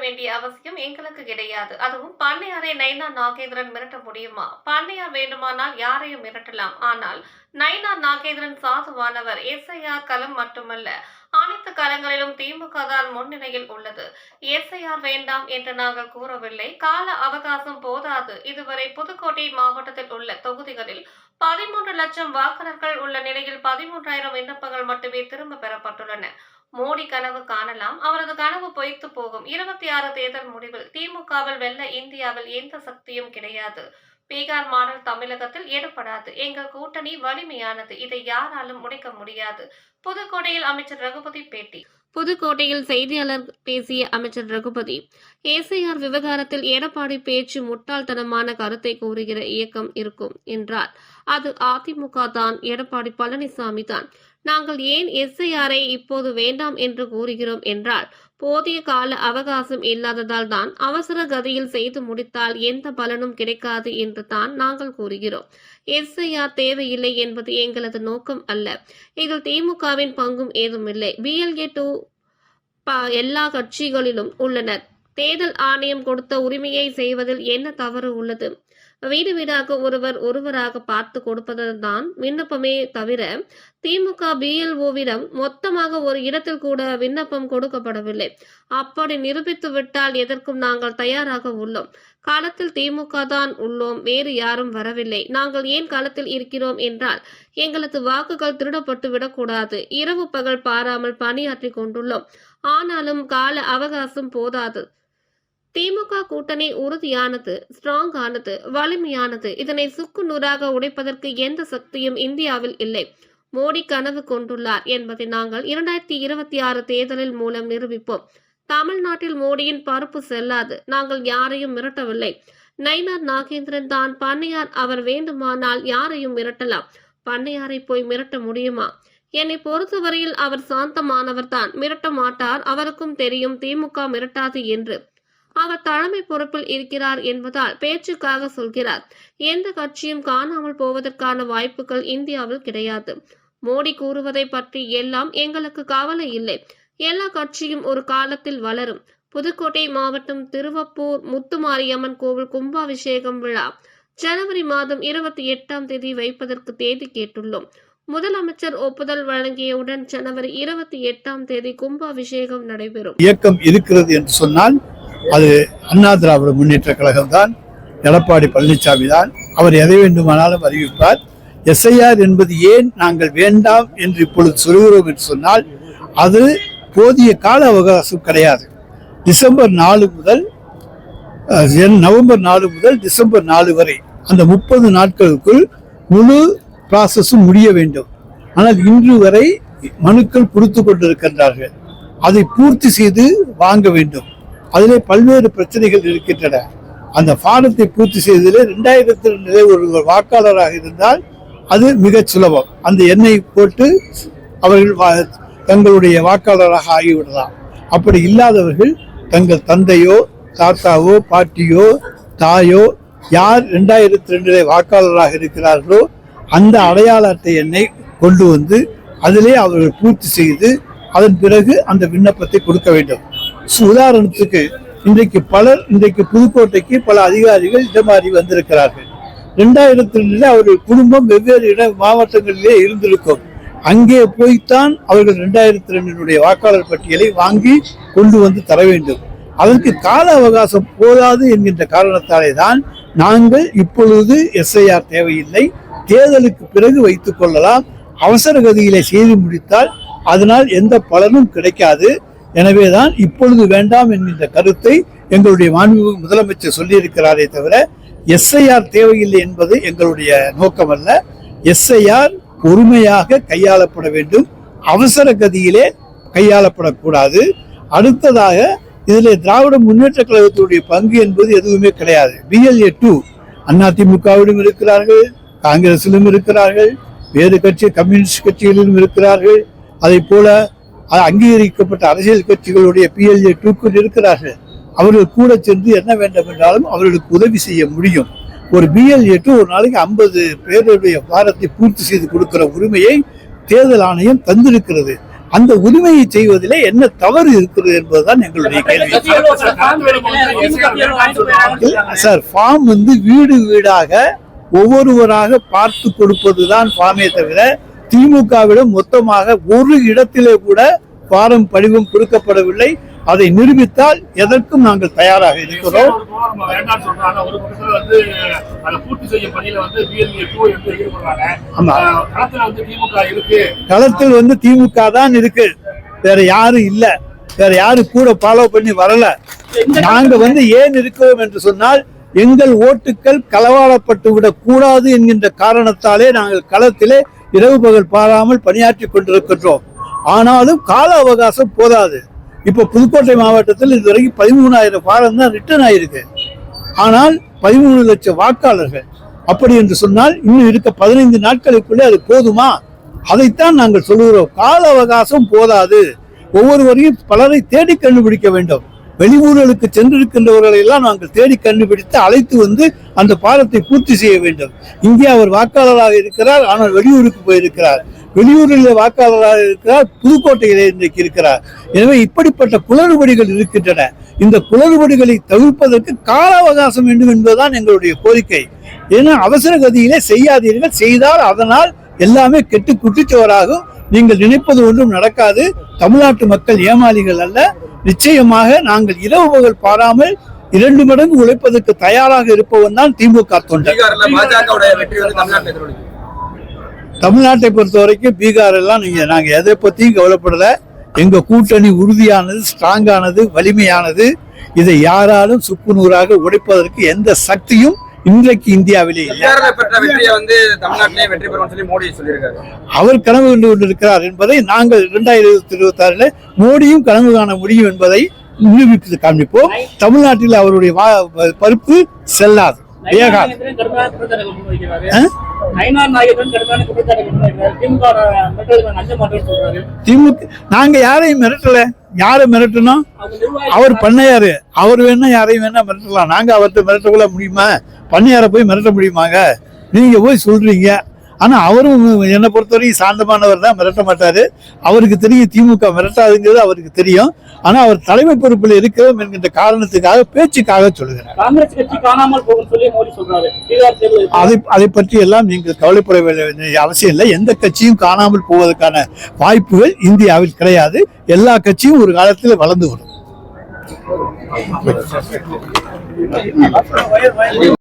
வேண்டிய அவசியம் எங்களுக்கு கிடையாது. அதுவும் பண்ணையாரை நயினா நாகேந்திரன் மிரட்ட முடியுமா? பண்ணையார் வேண்டுமானால் யாரையும் மிரட்டலாம். ஆனால் நயினார் நாகேந்திரன் சாதுவானவர். எஸ்ஐஆர் களம் மட்டுமல்ல, அனைத்து களங்களிலும் திமுக தான் முன்னிலையில் உள்ளது. எஸ்ஐஆர் வேண்டாம் என்று நாங்கள் கூறவில்லை. கால அவகாசம் போதாது. இதுவரை புதுக்கோட்டை மாவட்டத்தில் உள்ள தொகுதிகளில் 13 லட்சம் வாக்காளர்கள் உள்ள நிலையில் 13,000 விண்ணப்பங்கள் மட்டுமே திரும்ப பெறப்பட்டுள்ளன. மோடி கனவு காணலாம், அவரது கனவு பொய்த்து போகும். 26 தேர்தல் முடிவில் திமுகவில் வெல்ல இந்தியாவில் எந்த சக்தியும் கிடையாது. பீகார் மாடல் தமிழகத்தில் எடுபடாது. எங்கள் கூட்டணி வலிமையானது, இதை யாராலும் உடைக்க முடியாது. புதுக்கோட்டையில் அமைச்சர் ரகுபதி பேட்டி. புதுக்கோட்டையில் செய்தியாளர் பேசிய அமைச்சர் ரகுபதி, எஸ்ஐஆர் விவகாரத்தில் எடப்பாடி பேச்சு முட்டாள்தனமான கருத்தை கூறுகிற இயக்கம் இருக்கும் என்றார். அது அதிமுக தான், எடப்பாடி பழனிசாமி தான். நாங்கள் ஏன் எஸ்ஐஆரை இப்போது வேண்டாம் என்று கூறுகிறோம் என்றால், போதிய கால அவகாசம் இல்லாததால் தான். அவசர கதியில் செய்து முடித்தால் எந்த பலனும் கிடைக்காது என்று தான் நாங்கள் கூறுகிறோம். எஸ்ஐஆர் தேவையில்லை என்பது எங்களது நோக்கம் அல்ல. இதில் திமுகவின் பங்கும் ஏதுமில்லை. BLA 2 எல்லா கட்சிகளிலும் உள்ளனர். தேர்தல் ஆணையம் கொடுத்த உரிமையை செய்வதில் என்ன தவறு உள்ளது? வீடு வீடாக ஒருவராக பார்த்து கொடுப்பதுதான் விண்ணப்பமே தவிர திமுக BLOவிடம் மொத்தமாக ஒரு இடத்தில் கூட விண்ணப்பம் கொடுக்கப்படவில்லை. அப்படி நிரூபித்து விட்டால் எதற்கும் நாங்கள் தயாராக உள்ளோம். களத்தில் திமுக தான் உள்ளோம், வேறு யாரும் வரவில்லை. நாங்கள் ஏன் களத்தில் இருக்கிறோம் என்றால், எங்களது வாக்குகள் திருடப்பட்டு விடக்கூடாது. இரவு பகல் பாராமல் பணியாற்றி கொண்டுள்ளோம். ஆனாலும் கால அவகாசம் போதாது. திமுக கூட்டணி உறுதியானது, ஸ்ட்ராங் ஆனது, வலிமையானது. இதனை சுக்கு நூறாக உடைப்பதற்கு எந்த சக்தியும் இந்தியாவில் இல்லை. மோடி கனவு கொண்டுள்ளார் என்பதை நாங்கள் 2026 தேர்தலில் மூலம் நிரூபிப்போம். தமிழ்நாட்டில் மோடியின் பருப்பு செல்லாது. நாங்கள் யாரையும் மிரட்டவில்லை. நயினார் நாகேந்திரன் தான் பண்ணையார். அவர் வேண்டுமானால் யாரையும் மிரட்டலாம். பண்ணையாரை போய் மிரட்ட முடியுமா? என்னை பொறுத்தவரையில் அவர் சாந்தமானவர் தான், மிரட்ட மாட்டார். அவருக்கும் தெரியும் திமுக மிரட்டாது என்று. அவர் தலைமை பொறுப்பில் இருக்கிறார் என்பதால் பேச்சுக்காக சொல்கிறார். எந்த கட்சியும் காணாமல் போவதற்கான வாய்ப்புகள் இந்தியாவில் கிடையாது. மோடி கூறுவதை பற்றி எல்லாம் எங்களுக்கு கவலை இல்லை. எல்லா கட்சியும் ஒரு காலத்தில் வளரும். புதுக்கோட்டை மாவட்டம் திருவப்பூர் முத்துமாரியம்மன் கோவில் கும்பாபிஷேகம் விழா ஜனவரி மாதம் 28ஆம் தேதி வைப்பதற்கு தேதி கேட்டுள்ளோம். முதலமைச்சர் ஒப்புதல் வழங்கியவுடன் ஜனவரி 28ஆம் தேதி கும்பாபிஷேகம் நடைபெறும். இயக்கம் இருக்கிறது என்று சொன்னால் அது அண்ணா திராவிட முன்னேற்ற கழகம் தான், எடப்பாடி பழனிசாமி தான். அவர் எதை வேண்டுமானாலும் அறிவிப்பார். எஸ்ஐஆர் என்பது ஏன் நாங்கள் வேண்டாம் என்று இப்பொழுது சொல்கிறோம் என்று சொன்னால், அது போதிய கால அவகாசம் கிடையாது. நவம்பர் 4 முதல் டிசம்பர் 4 வரை அந்த 30 நாட்களுக்குள் முழு ப்ராசஸும் முடிய வேண்டும். ஆனால் இன்று வரை மனுக்கள் கொடுத்து கொண்டிருக்கின்றார்கள். அதை பூர்த்தி செய்து வாங்க வேண்டும். அதிலே பல்வேறு பிரச்சனைகள் இருக்கின்றன. அந்த ஃபாரத்தை பூர்த்தி செய்ததிலே 2002 ஒரு வாக்காளராக இருந்தால் அது மிகச் சுலபம். அந்த எண்ணை போட்டு அவர்கள் தங்களுடைய வாக்காளராக ஆகிவிடலாம். அப்படி இல்லாதவர்கள் தங்கள் தந்தையோ தாத்தாவோ பாட்டியோ தாயோ யார் 2002 வாக்காளராக இருக்கிறார்களோ அந்த அடையாள அட்டை எண்ணை கொண்டு வந்து அதிலே அவர்கள் பூர்த்தி செய்து அதன் பிறகு அந்த விண்ணப்பத்தை கொடுக்க வேண்டும். உதாரணத்துக்கு இன்றைக்கு புதுக்கோட்டைக்கு பல அதிகாரிகள் இடம் மாறி வந்திருக்கிறார்கள். 2002 அவர்கள் குடும்பம் வெவ்வேறு மாவட்டங்களிலே இருந்திருக்கும். அங்கே போய்த்தான் அவர்கள் 2002 வாக்காளர் பட்டியலை வாங்கி கொண்டு வந்து தர வேண்டும். அதற்கு கால அவகாசம் போதாது என்கின்ற காரணத்தாலே தான் நாங்கள் இப்பொழுது எஸ்ஐஆர் தேவையில்லை, தேர்தலுக்கு பிறகு வைத்துக் கொள்ளலாம், அவசர கதியிலே செய்து முடித்தால் அதனால் எந்த பலனும் கிடைக்காது. எனவேதான் இப்பொழுது வேண்டாம் என்கின்ற கருத்தை எங்களுடைய மாண்புமிகு முதலமைச்சர் சொல்லியிருக்கிறாரே தவிர எஸ்ஐஆர் தேவையில்லை என்பது எங்களுடைய நோக்கம் அல்ல. எஸ்ஐஆர் பொறுமையாக கையாளப்பட வேண்டும், அவசர கதியிலே கையாளப்படக்கூடாது. அடுத்ததாக இதில் திராவிட முன்னேற்ற கழகத்துடைய பங்கு என்பது எதுவுமே கிடையாது. BLA 2 அதிமுகவிலும் இருக்கிறார்கள், காங்கிரசிலும் இருக்கிறார்கள், வேறு கம்யூனிஸ்ட் கட்சிகளிலும் இருக்கிறார்கள். அதை போல அங்கீகரிக்கப்பட்ட அரசியல் கட்சிகளுடைய BLA 2 இருக்கிறார்கள். அவர்கள் கூட சென்று என்ன வேண்டும் என்றாலும் அவர்களுக்கு உதவி செய்ய முடியும். ஒரு BLA 2 ஒரு நாளைக்கு 50 பேருடைய பாரத்தை பூர்த்தி செய்து கொடுக்கிற உரிமையை தேர்தல் ஆணையம் தந்திருக்கிறது. அந்த உரிமையை செய்வதிலே என்ன தவறு இருக்கிறது என்பதுதான் எங்களுடைய கேள்வி. சார், ஃபார்ம் வீடு வீடாக ஒவ்வொருவராக பார்த்து கொடுப்பதுதான் ஃபார்மே தவிர திமுகவிடம் மொத்தமாக ஒரு இடத்திலே கூட ஃபாரம் படிவம் கொடுக்கப்படவில்லை. அதை நிரூபித்தால் எதற்கும் நாங்கள் தயாராக இருக்கிறோம். களத்தில் திமுக தான் இருக்கு, வேற யாரும் இல்ல, வேற யாரும் கூட ஃபாலோ பண்ணி வரல. நாங்க ஏன் இருக்கிறோம் என்று சொன்னால் எங்கள் ஓட்டுக்கள் களவாடப்பட்டு விடக் கூடாது என்கின்ற காரணத்தாலே நாங்கள் களத்திலே இரவு பகல் பாராமல் பணியாற்றி கொண்டிருக்கின்றோம். ஆனாலும் கால அவகாசம் போதாது. இப்ப புதுக்கோட்டை மாவட்டத்தில் இதுவரைக்கும் 13,000 ஃபாரம் தான் ரிட்டர்ன் ஆயிருக்கு. ஆனால் 13 லட்சம் வாக்காளர்கள். அப்படி என்று சொன்னால் இன்னும் இருக்க 15 நாட்களுக்குள்ளே அது போதுமா? அதைத்தான் நாங்கள் சொல்லுகிறோம். கால அவகாசம் போதாது. ஒவ்வொருவரையும் பலரை தேடி கண்டுபிடிக்க வேண்டும். வெளியூர்களுக்கு சென்றிருக்கின்றவர்களை எல்லாம் நாங்கள் தேடி கண்டுபிடித்து அழைத்து அந்த பாரத்தை பூர்த்தி செய்ய வேண்டும். இங்கே அவர் வாக்காளராக இருக்கிறார், ஆனால் வெளியூருக்கு போயிருக்கிறார். வெளியூரில் வாக்காளராக இருக்கிறார், புதுக்கோட்டையிலே இன்றைக்கு இருக்கிறார். எனவே இப்படிப்பட்ட குளறுபடிகள் இருக்கின்றன. இந்த குளறுபடிகளை தவிர்ப்பதற்கு கால அவகாசம் வேண்டும் என்பதுதான் எங்களுடைய கோரிக்கை. ஏன்னா அவசர கதியிலே செய்யாதீர்கள். செய்தால் அதனால் எல்லாமே கெட்டு குட்டிச்சோராகும். நீங்கள் நினைப்பது ஒன்றும் நடக்காது. தமிழ்நாட்டு மக்கள் ஏமாளிகள் அல்ல. நிச்சயமாக நாங்கள் இரவு பகல் பாராமல் 2 மடங்கு உழைப்பதற்கு தயாராக இருப்பவன் தான் திமுக தொண்டர். தமிழ்நாட்டை பொறுத்த வரைக்கும் பீகார் எல்லாம் நாங்க எதை பத்தியும் கவலைப்படல. எங்க கூட்டணி உறுதியானது, ஸ்ட்ராங்கானது, வலிமையானது. இதை யாராலும் சுக்குநூறாக உடைப்பதற்கு எந்த சக்தியும் இன்றைக்கு இந்தியாவிலே அவர் கனவு கண்டு கொண்டிருக்கிறார் என்பதை நாங்கள் 2026 மோடியும் கனவு காண முடியும் என்பதை நிரூபித்து காண்பிப்போம். தமிழ்நாட்டில் அவருடைய பருப்பு செல்லாது. நாங்க யாரையும் மிரட்டல. யாரை மிரட்டணும்? அவர் பண்ணையாரு. அவர் வேணா யாரையும் வேணா மிரட்டலாம். நாங்க அவர்கிட்ட மிரட்டக்குள்ள முடியுமா? பண்ணையார போய் மிரட்ட முடியுமாங்க? நீங்க போய் சொல்றீங்க. ஆனா அவரும் என்னை பொறுத்தவரைக்கும் சாந்தமானவர் தான், மிரட்ட மாட்டாரு. அவருக்கு தெரியும் திமுக மிரட்டாதுங்கிறது அவருக்கு தெரியும். ஆனா அவர் தலைமை பொறுப்பில் இருக்கிறோம் என்கின்ற காரணத்துக்காக பேச்சுக்காக சொல்லுகிறார். காங்கிரஸ் கட்சி காணாமல் போகும் சொல்லி மோடி சொல்றாரு. அதை பற்றி எல்லாம் நீங்கள் கவலைப்பட வேண்டிய அவசியம் இல்லை. எந்த கட்சியும் காணாமல் போவதற்கான வாய்ப்புகள் இந்தியாவில் கிடையாது. எல்லா கட்சியும் ஒரு காலத்தில் வளர்ந்து வரும்.